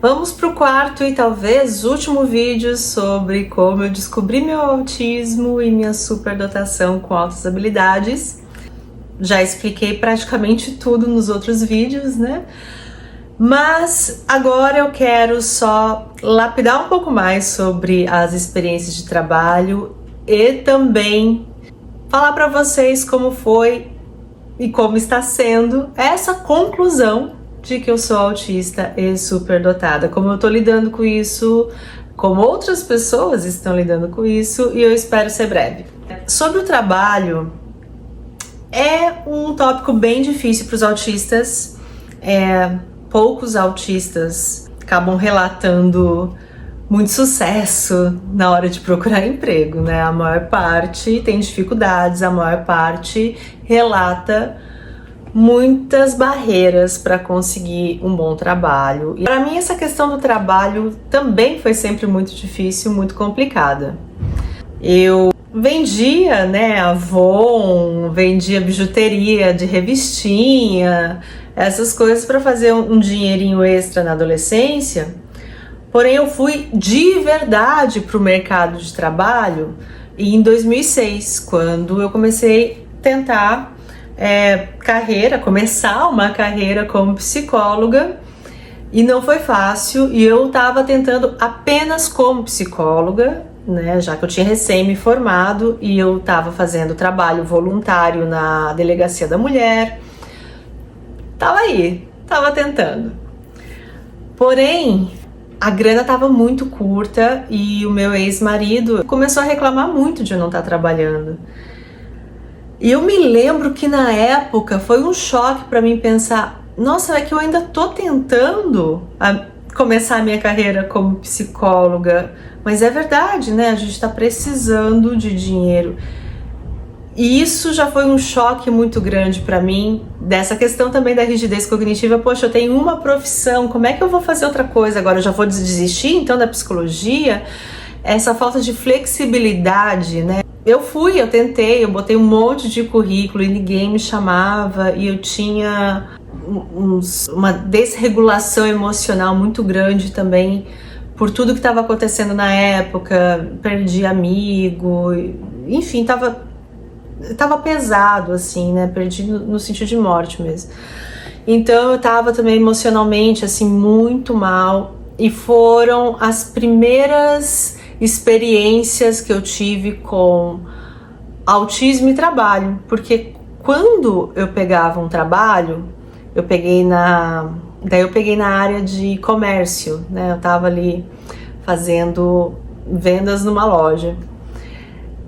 Vamos para o quarto e talvez último vídeo sobre como eu descobri meu autismo e minha superdotação com altas habilidades. Já expliquei praticamente tudo nos outros vídeos, né? Mas agora eu quero só lapidar um pouco mais sobre as experiências de trabalho e também falar para vocês como foi e como está sendo essa conclusão de que eu sou autista e superdotada, como eu tô lidando com isso, como outras pessoas estão lidando com isso, e eu espero ser breve. Sobre o trabalho, é um tópico bem difícil para os autistas. Poucos autistas acabam relatando muito sucesso na hora de procurar emprego, né? A maior parte tem dificuldades, a maior parte relata muitas barreiras para conseguir um bom trabalho. E para mim essa questão do trabalho também foi sempre muito difícil, muito complicada. Eu vendia, né, Avon, vendia bijuteria de revistinha, essas coisas para fazer um dinheirinho extra na adolescência. Porém eu fui de verdade para o mercado de trabalho em 2006, quando eu comecei a tentar começar uma carreira como psicóloga, e não foi fácil, e eu estava tentando apenas como psicóloga, né, já que eu tinha recém me formado, e eu estava fazendo trabalho voluntário na Delegacia da Mulher, estava tentando. Porém, a grana estava muito curta e o meu ex-marido começou a reclamar muito de eu não estar trabalhando. E eu me lembro que na época foi um choque para mim pensar, nossa, é que eu ainda tô tentando começar a minha carreira como psicóloga, mas é verdade, né? A gente tá precisando de dinheiro. E isso já foi um choque muito grande para mim, dessa questão também da rigidez cognitiva. Poxa, eu tenho uma profissão, como é que eu vou fazer outra coisa agora? Eu já vou desistir então da psicologia? Essa falta de flexibilidade, né? Eu tentei, eu botei um monte de currículo e ninguém me chamava, e eu tinha uma desregulação emocional muito grande também por tudo que estava acontecendo na época. Perdi amigo, enfim, tava pesado assim, né? Perdi no sentido de morte mesmo. Então eu tava também emocionalmente assim muito mal, e foram as primeiras experiências que eu tive com autismo e trabalho, porque quando eu pegava um trabalho, eu peguei na área de comércio, né? Eu tava ali fazendo vendas numa loja.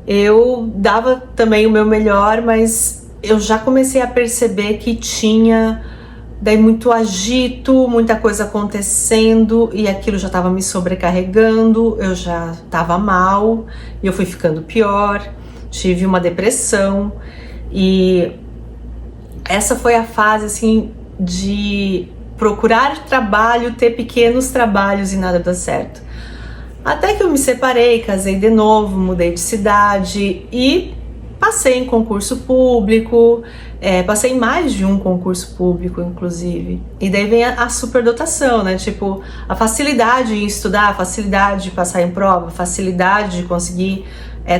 Eu dava também o meu melhor, mas eu já comecei a perceber que tinha daí muito agito, muita coisa acontecendo, e aquilo já estava me sobrecarregando, eu já estava mal, e eu fui ficando pior, tive uma depressão, e essa foi a fase assim de procurar trabalho, ter pequenos trabalhos e nada dá certo. Até que eu me separei, casei de novo, mudei de cidade e passei em concurso público, passei em mais de um concurso público, inclusive. E daí vem a superdotação, né? Tipo, a facilidade em estudar, a facilidade de passar em prova, a facilidade de conseguir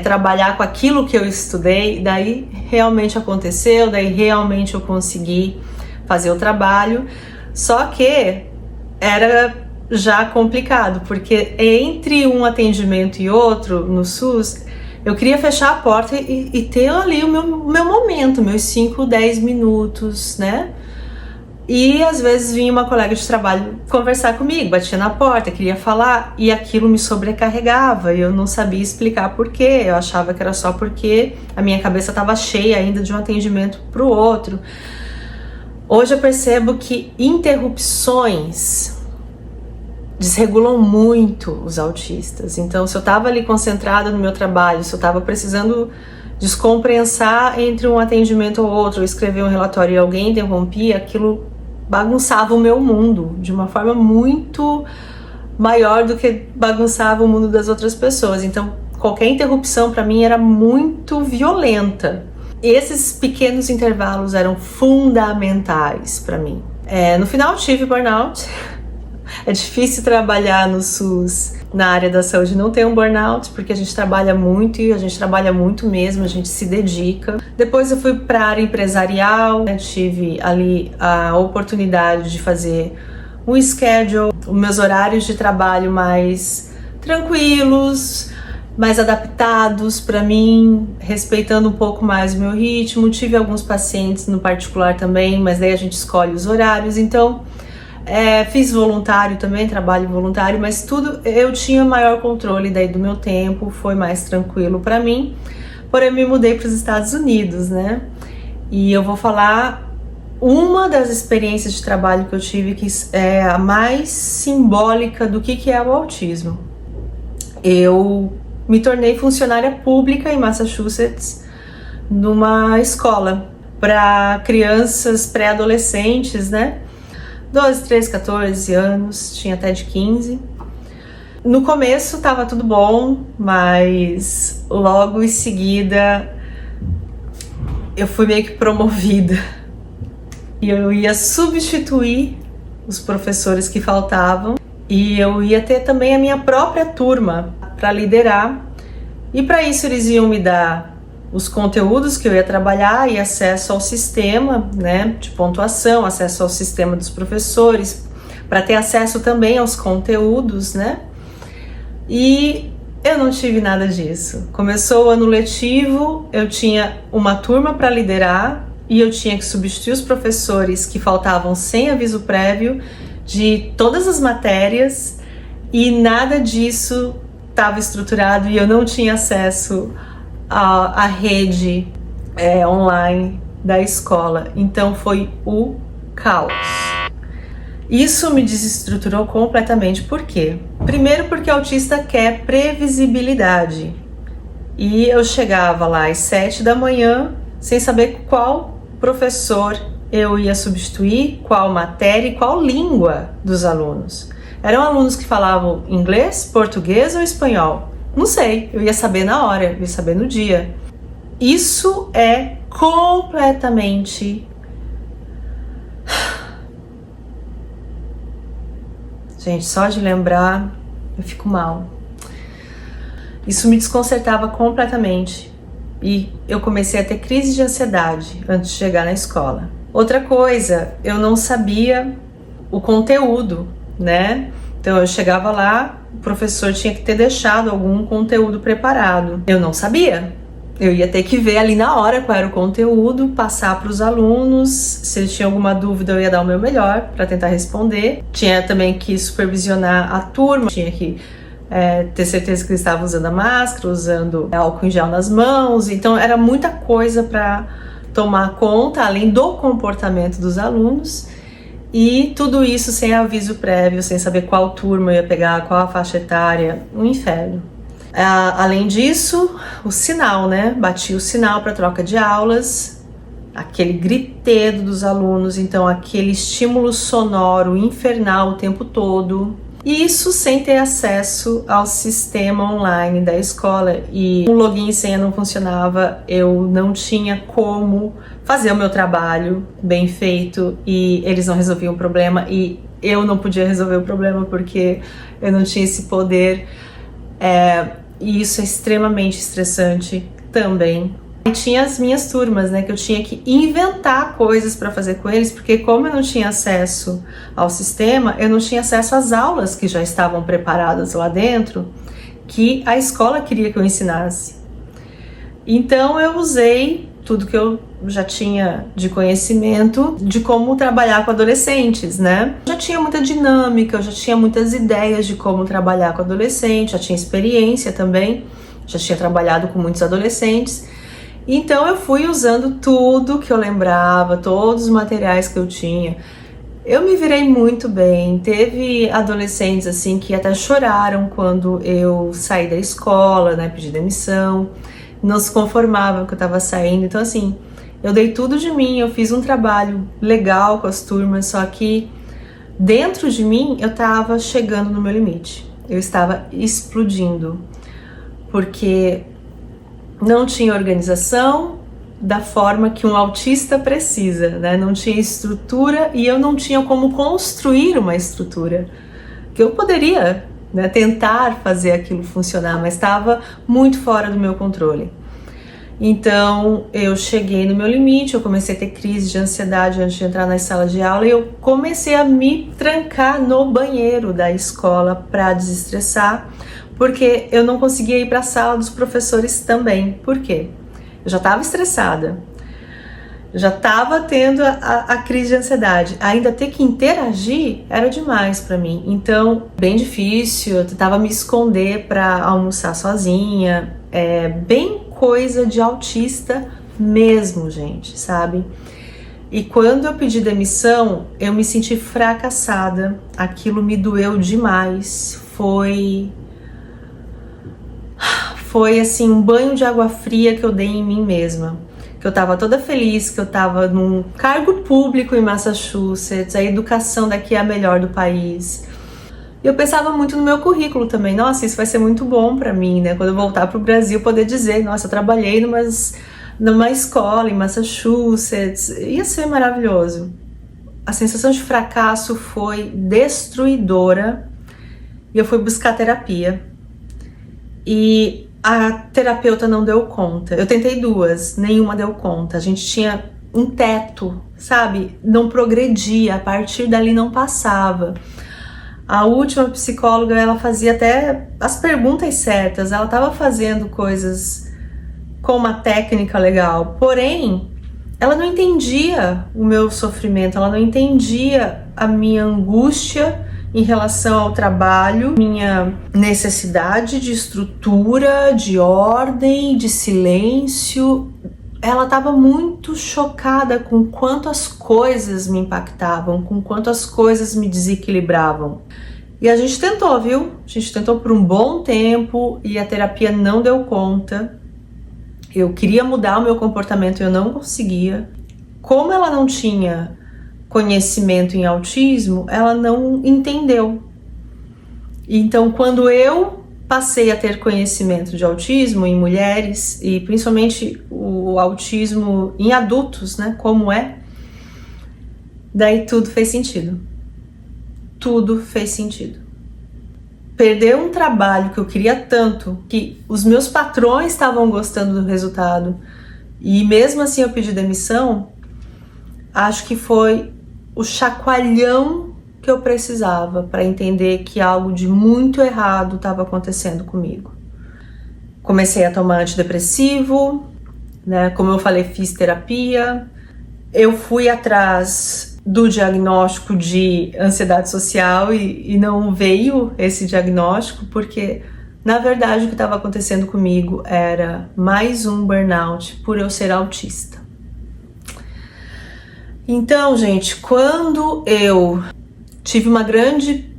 trabalhar com aquilo que eu estudei. Daí realmente aconteceu, daí realmente eu consegui fazer o trabalho. Só que era já complicado, porque entre um atendimento e outro no SUS, eu queria fechar a porta e ter ali o meu momento, meus 5, 10 minutos, né? E às vezes vinha uma colega de trabalho conversar comigo, batia na porta, queria falar, e aquilo me sobrecarregava, e eu não sabia explicar por quê. Eu achava que era só porque a minha cabeça estava cheia ainda de um atendimento para o outro. Hoje eu percebo que interrupções desregulam muito os autistas. Então, se eu estava ali concentrada no meu trabalho, se eu estava precisando descompensar entre um atendimento ou outro, ou escrever um relatório e alguém interrompia, aquilo bagunçava o meu mundo de uma forma muito maior do que bagunçava o mundo das outras pessoas. Então, qualquer interrupção para mim era muito violenta. Esses pequenos intervalos eram fundamentais para mim. No final, tive burnout. É difícil trabalhar no SUS, na área da saúde, não ter um burnout, porque a gente trabalha muito e a gente trabalha muito mesmo, a gente se dedica. Depois eu fui para a área empresarial, né? Tive ali a oportunidade de fazer um schedule, os meus horários de trabalho mais tranquilos, mais adaptados para mim, respeitando um pouco mais o meu ritmo. Tive alguns pacientes no particular também, mas daí a gente escolhe os horários. Então, fiz voluntário também, trabalho voluntário, mas tudo eu tinha maior controle daí do meu tempo, foi mais tranquilo para mim. Porém, eu me mudei para os Estados Unidos, né? E eu vou falar uma das experiências de trabalho que eu tive que é a mais simbólica do que é o autismo. Eu me tornei funcionária pública em Massachusetts, numa escola para crianças pré-adolescentes, né? 12, 13, 14 anos, tinha até de 15. No começo tava tudo bom, mas logo em seguida eu fui meio que promovida. E eu ia substituir os professores que faltavam e eu ia ter também a minha própria turma para liderar. E para isso eles iam me dar os conteúdos que eu ia trabalhar e acesso ao sistema, né, de pontuação, acesso ao sistema dos professores, para ter acesso também aos conteúdos, né? E eu não tive nada disso. Começou o ano letivo, eu tinha uma turma para liderar e eu tinha que substituir os professores que faltavam sem aviso prévio de todas as matérias e nada disso estava estruturado e eu não tinha acesso à rede online da escola. Então foi o caos. Isso me desestruturou completamente. Por quê? Primeiro porque o autista quer previsibilidade. E eu chegava lá às 7 da manhã sem saber qual professor eu ia substituir, qual matéria e qual língua dos alunos. Eram alunos que falavam inglês, português ou espanhol? Não sei, eu ia saber na hora, eu ia saber no dia. Isso é completamente... Gente, só de lembrar eu fico mal. Isso me desconcertava completamente e eu comecei a ter crise de ansiedade antes de chegar na escola. Outra coisa, eu não sabia o conteúdo, né? Então eu chegava lá, o professor tinha que ter deixado algum conteúdo preparado. Eu não sabia. Eu ia ter que ver ali na hora qual era o conteúdo, passar para os alunos. Se eles tinham alguma dúvida, eu ia dar o meu melhor para tentar responder. Tinha também que supervisionar a turma, tinha que ter certeza que eles estavam usando a máscara, usando álcool em gel nas mãos. Então era muita coisa para tomar conta, além do comportamento dos alunos. E tudo isso sem aviso prévio, sem saber qual turma eu ia pegar, qual a faixa etária, um inferno. Além disso, o sinal, né? Bati o sinal para troca de aulas, aquele gritedo dos alunos, então aquele estímulo sonoro infernal o tempo todo. Isso sem ter acesso ao sistema online da escola e o login e senha não funcionava, eu não tinha como fazer o meu trabalho bem feito e eles não resolviam o problema e eu não podia resolver o problema porque eu não tinha esse poder. E isso é extremamente estressante também. E tinha as minhas turmas, né, que eu tinha que inventar coisas para fazer com eles, porque como eu não tinha acesso ao sistema, eu não tinha acesso às aulas que já estavam preparadas lá dentro, que a escola queria que eu ensinasse. Então eu usei tudo que eu já tinha de conhecimento de como trabalhar com adolescentes, né? Já tinha muita dinâmica, eu já tinha muitas ideias de como trabalhar com adolescente, já tinha experiência também, já tinha trabalhado com muitos adolescentes. Então eu fui usando tudo que eu lembrava, todos os materiais que eu tinha. Eu me virei muito bem. Teve adolescentes assim que até choraram quando eu saí da escola, né, pedi demissão, não se conformavam que eu estava saindo. Então assim, eu dei tudo de mim, eu fiz um trabalho legal com as turmas, só que dentro de mim eu estava chegando no meu limite. Eu estava explodindo, porque não tinha organização da forma que um autista precisa, né? Não tinha estrutura e eu não tinha como construir uma estrutura que eu poderia, né, tentar fazer aquilo funcionar, mas estava muito fora do meu controle. Então eu cheguei no meu limite, eu comecei a ter crise de ansiedade antes de entrar na sala de aula e eu comecei a me trancar no banheiro da escola para desestressar, porque eu não conseguia ir para a sala dos professores também. Por quê? Eu já estava estressada, já estava tendo a crise de ansiedade, ainda ter que interagir era demais para mim. Então, bem difícil, eu tentava me esconder para almoçar sozinha, bem coisa de autista mesmo, gente, sabe? E quando eu pedi demissão, eu me senti fracassada, aquilo me doeu demais, foi assim um banho de água fria que eu dei em mim mesma. Que eu tava toda feliz, que eu tava num cargo público em Massachusetts, a educação daqui é a melhor do país. E eu pensava muito no meu currículo também, nossa, isso vai ser muito bom pra mim, né? Quando eu voltar pro Brasil, poder dizer, nossa, eu trabalhei numa escola em Massachusetts, ia ser maravilhoso. A sensação de fracasso foi destruidora e eu fui buscar terapia. E a terapeuta não deu conta. Eu tentei duas, nenhuma deu conta. A gente tinha um teto, sabe? Não progredia, a partir dali não passava. A última psicóloga, ela fazia até as perguntas certas, ela estava fazendo coisas com uma técnica legal, porém, ela não entendia o meu sofrimento, ela não entendia a minha angústia em relação ao trabalho, minha necessidade de estrutura, de ordem, de silêncio. Ela estava muito chocada com quanto as coisas me impactavam, com quanto as coisas me desequilibravam. E a gente tentou, viu? A gente tentou por um bom tempo e a terapia não deu conta. Eu queria mudar o meu comportamento e eu não conseguia. Como ela não tinha conhecimento em autismo, ela não entendeu. Então, quando eu passei a ter conhecimento de autismo em mulheres e principalmente o autismo em adultos, né, como é, daí tudo fez sentido. Tudo fez sentido. Perder um trabalho que eu queria tanto, que os meus patrões estavam gostando do resultado e mesmo assim eu pedi demissão, acho que foi o chacoalhão que eu precisava para entender que algo de muito errado estava acontecendo comigo. Comecei a tomar antidepressivo, né? Como eu falei, fiz terapia. Eu fui atrás do diagnóstico de ansiedade social e não veio esse diagnóstico porque, na verdade, o que estava acontecendo comigo era mais um burnout por eu ser autista. Então, gente, quando eu tive uma grande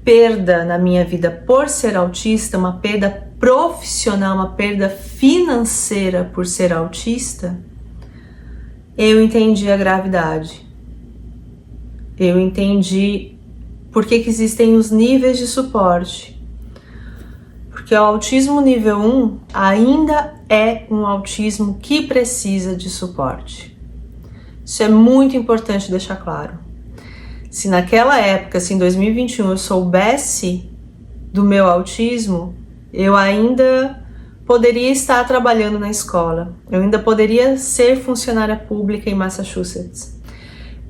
perda na minha vida por ser autista, uma perda profissional, uma perda financeira por ser autista, eu entendi a gravidade. Eu entendi por que existem os níveis de suporte. Porque o autismo nível 1 ainda é um autismo que precisa de suporte. Isso é muito importante deixar claro. Se naquela época, se em 2021 eu soubesse do meu autismo, eu ainda poderia estar trabalhando na escola. Eu ainda poderia ser funcionária pública em Massachusetts.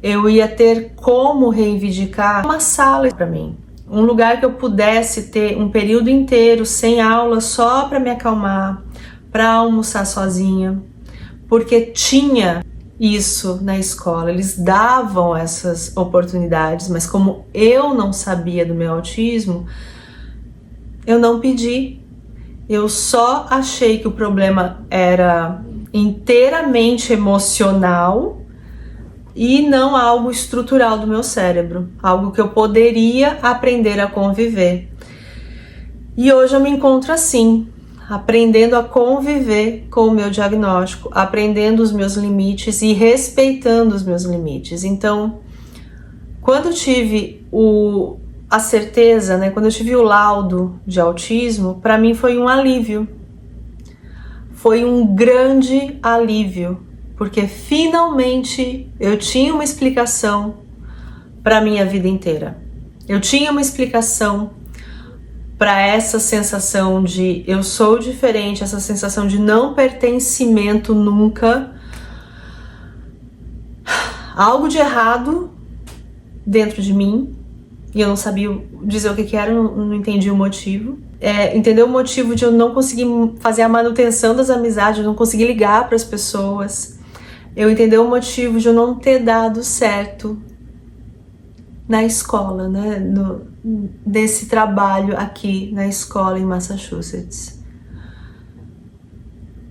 Eu ia ter como reivindicar uma sala para mim. Um lugar que eu pudesse ter um período inteiro sem aula só para me acalmar, para almoçar sozinha. Porque tinha isso na escola, eles davam essas oportunidades, mas como eu não sabia do meu autismo, eu não pedi. Eu só achei que o problema era inteiramente emocional e não algo estrutural do meu cérebro, algo que eu poderia aprender a conviver. E hoje eu me encontro assim, aprendendo a conviver com o meu diagnóstico, aprendendo os meus limites e respeitando os meus limites. Então, quando eu tive a certeza, né, quando eu tive o laudo de autismo, para mim foi um alívio. Foi um grande alívio, porque finalmente eu tinha uma explicação para a minha vida inteira. Eu tinha uma explicação para essa sensação de eu sou diferente, essa sensação de não pertencimento nunca. Algo de errado dentro de mim, e eu não sabia dizer o que era, não entendi o motivo. Entender o motivo de eu não conseguir fazer a manutenção das amizades, eu não conseguir ligar para as pessoas. Eu entender o motivo de eu não ter dado certo na escola, né? Desse trabalho aqui na escola em Massachusetts.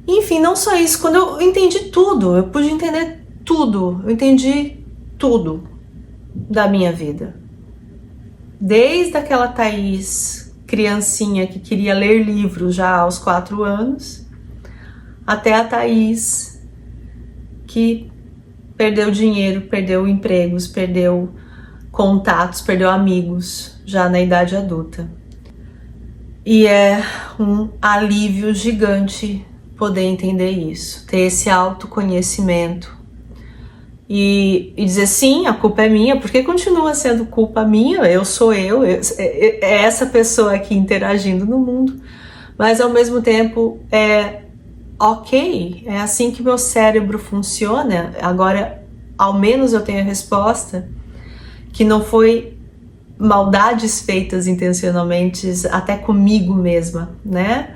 Enfim, não só isso, quando eu entendi tudo, eu pude entender tudo, eu entendi tudo da minha vida. Desde aquela Thaís, criancinha que queria ler livros já aos 4 anos, até a Thaís que perdeu dinheiro, perdeu empregos, perdeu contatos, perdeu amigos já na idade adulta. E é um alívio gigante poder entender isso, ter esse autoconhecimento e dizer sim, a culpa é minha, porque continua sendo culpa minha, eu sou é essa pessoa aqui interagindo no mundo, mas ao mesmo tempo ok, é assim que meu cérebro funciona. Agora, ao menos eu tenho a resposta que não foi maldades feitas intencionalmente, até comigo mesma, né?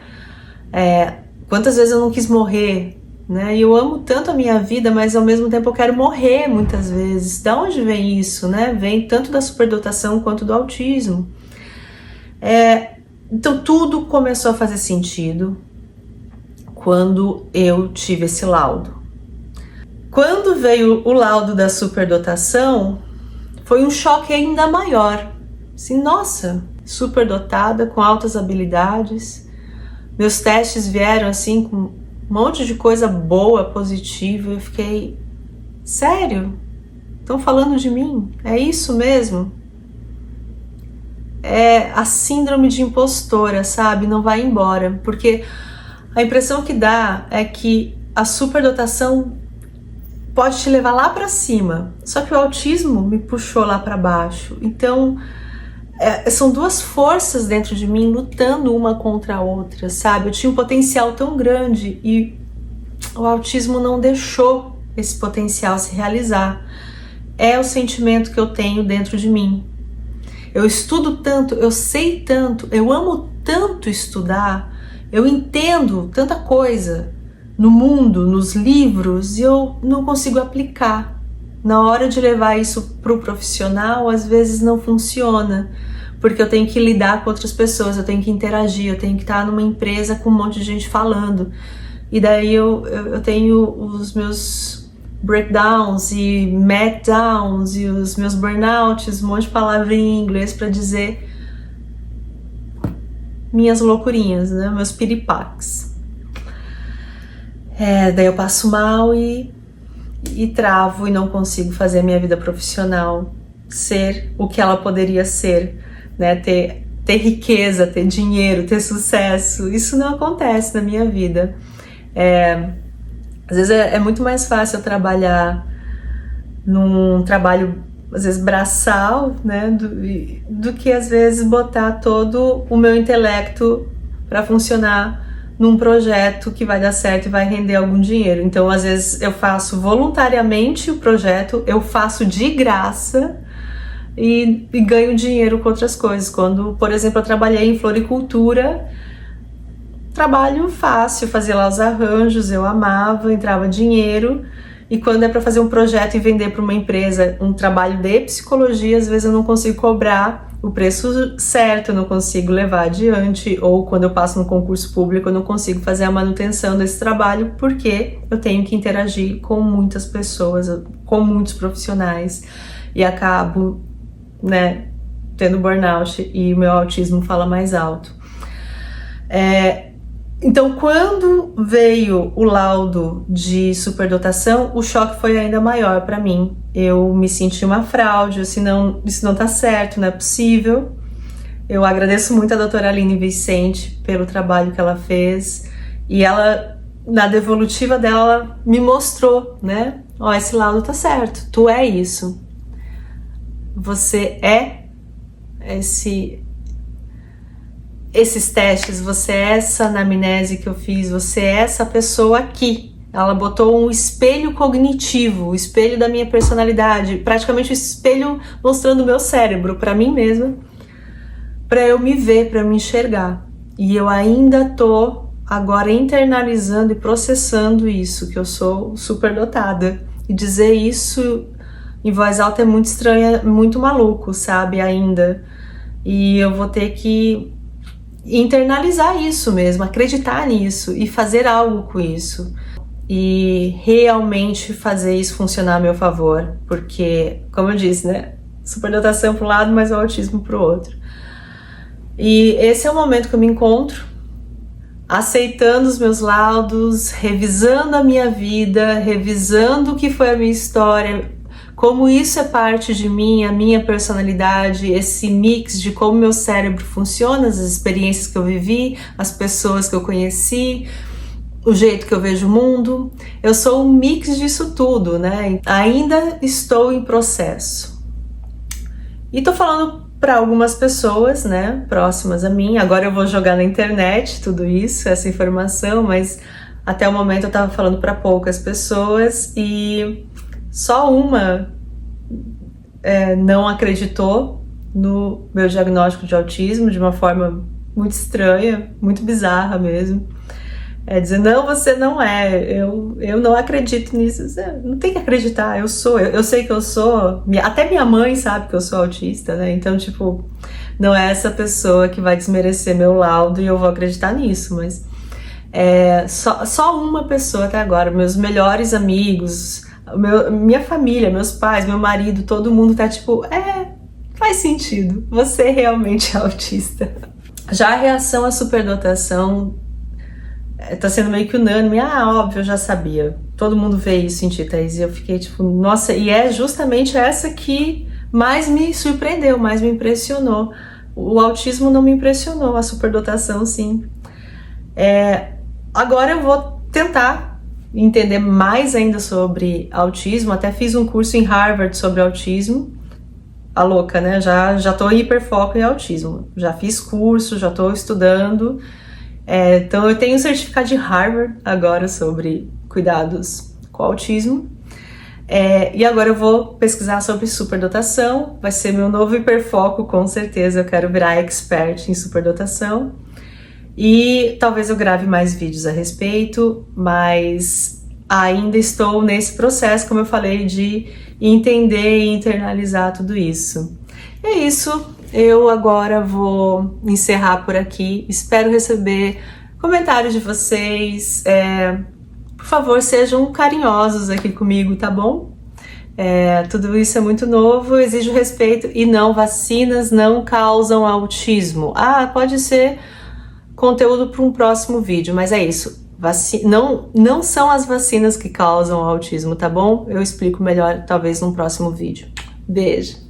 Quantas vezes eu não quis morrer, né? E eu amo tanto a minha vida, mas ao mesmo tempo eu quero morrer muitas vezes. Da onde vem isso, né? Vem tanto da superdotação quanto do autismo. Então tudo começou a fazer sentido quando eu tive esse laudo. Quando veio o laudo da superdotação, foi um choque ainda maior. Assim, nossa, superdotada, com altas habilidades. Meus testes vieram assim com um monte de coisa boa, positiva. Eu fiquei, sério? Estão falando de mim? É isso mesmo? É a síndrome de impostora, sabe? Não vai embora, porque a impressão que dá é que a superdotação pode te levar lá para cima, só que o autismo me puxou lá para baixo. Então, são duas forças dentro de mim lutando uma contra a outra, sabe? Eu tinha um potencial tão grande e o autismo não deixou esse potencial se realizar. É o sentimento que eu tenho dentro de mim. Eu estudo tanto, eu sei tanto, eu amo tanto estudar, eu entendo tanta coisa no mundo, nos livros, e eu não consigo aplicar. Na hora de levar isso para o profissional, às vezes não funciona, porque eu tenho que lidar com outras pessoas, eu tenho que interagir, eu tenho que estar numa empresa com um monte de gente falando. E daí eu tenho os meus breakdowns e meltdowns e os meus burnouts, um monte de palavra em inglês para dizer minhas loucurinhas, né? Meus piripaques. Daí eu passo mal e travo e não consigo fazer a minha vida profissional ser o que ela poderia ser, né? Ter riqueza, ter dinheiro, ter sucesso. Isso não acontece na minha vida. Às vezes é muito mais fácil eu trabalhar num trabalho, às vezes, braçal, né, do que, às vezes, botar todo o meu intelecto para funcionar num projeto que vai dar certo e vai render algum dinheiro. Então, às vezes, eu faço voluntariamente o projeto, eu faço de graça e ganho dinheiro com outras coisas. Quando, por exemplo, eu trabalhei em floricultura, trabalho fácil, fazia lá os arranjos, eu amava, entrava dinheiro. E quando é para fazer um projeto e vender para uma empresa um trabalho de psicologia, às vezes eu não consigo cobrar o preço certo, eu não consigo levar adiante, ou quando eu passo no concurso público eu não consigo fazer a manutenção desse trabalho porque eu tenho que interagir com muitas pessoas, com muitos profissionais, e acabo, né, tendo burnout e o meu autismo fala mais alto. Então, quando veio o laudo de superdotação, o choque foi ainda maior para mim. Eu me senti uma fraude, isso não tá certo, não é possível. Eu agradeço muito a doutora Aline Vicente pelo trabalho que ela fez, e ela, na devolutiva dela, ela me mostrou, né? Esse laudo tá certo, tu é isso. Você é esses testes, você é essa anamnese que eu fiz, você é essa pessoa aqui. Ela botou um espelho cognitivo, o espelho da minha personalidade, praticamente um espelho mostrando o meu cérebro para mim mesma, para eu me ver, para eu me enxergar. E eu ainda tô agora internalizando e processando isso, que eu sou superdotada. E dizer isso em voz alta é muito estranho, muito maluco, sabe, ainda. E eu vou ter que internalizar isso mesmo, acreditar nisso e fazer algo com isso. E realmente fazer isso funcionar a meu favor. Porque, como eu disse, né, superdotação para um lado, mas o autismo para o outro. E esse é o momento que eu me encontro, aceitando os meus laudos, revisando a minha vida, revisando o que foi a minha história, como isso é parte de mim, a minha personalidade, esse mix de como meu cérebro funciona, as experiências que eu vivi, as pessoas que eu conheci, o jeito que eu vejo o mundo. Eu sou um mix disso tudo, né? Ainda estou em processo. E tô falando para algumas pessoas, né, próximas a mim. Agora eu vou jogar na internet tudo isso, essa informação, mas até o momento eu tava falando para poucas pessoas e só uma não acreditou no meu diagnóstico de autismo de uma forma muito estranha, muito bizarra mesmo. Dizer, não, você não é, eu não acredito nisso. Não tem que acreditar, eu sou, eu sei que eu sou, até minha mãe sabe que eu sou autista, né? Então, tipo, não é essa pessoa que vai desmerecer meu laudo e eu vou acreditar nisso, mas só uma pessoa até agora, meus melhores amigos, minha família, meus pais, meu marido, todo mundo tá tipo, faz sentido, você realmente é autista. Já a reação à superdotação tá sendo meio que unânime. Óbvio, eu já sabia. Todo mundo vê isso em ti, Thaís. E eu fiquei tipo, nossa, e é justamente essa que mais me surpreendeu, mais me impressionou. O autismo não me impressionou, a superdotação sim. Agora eu vou tentar entender mais ainda sobre autismo. Até fiz um curso em Harvard sobre autismo. A louca, né? Já tô hiperfoco em autismo. Já fiz curso, já tô estudando. Então eu tenho um certificado de Harvard agora sobre cuidados com autismo. E agora eu vou pesquisar sobre superdotação. Vai ser meu novo hiperfoco, com certeza. Eu quero virar expert em superdotação. E talvez eu grave mais vídeos a respeito, mas ainda estou nesse processo, como eu falei, de entender e internalizar tudo isso. É isso. Eu agora vou encerrar por aqui. Espero receber comentários de vocês. Por favor, sejam carinhosos aqui comigo, tá bom? Tudo isso é muito novo, exijo respeito. E não, vacinas não causam autismo. Pode ser conteúdo para um próximo vídeo, mas é isso. Não são as vacinas que causam autismo, tá bom? Eu explico melhor, talvez, num próximo vídeo. Beijo!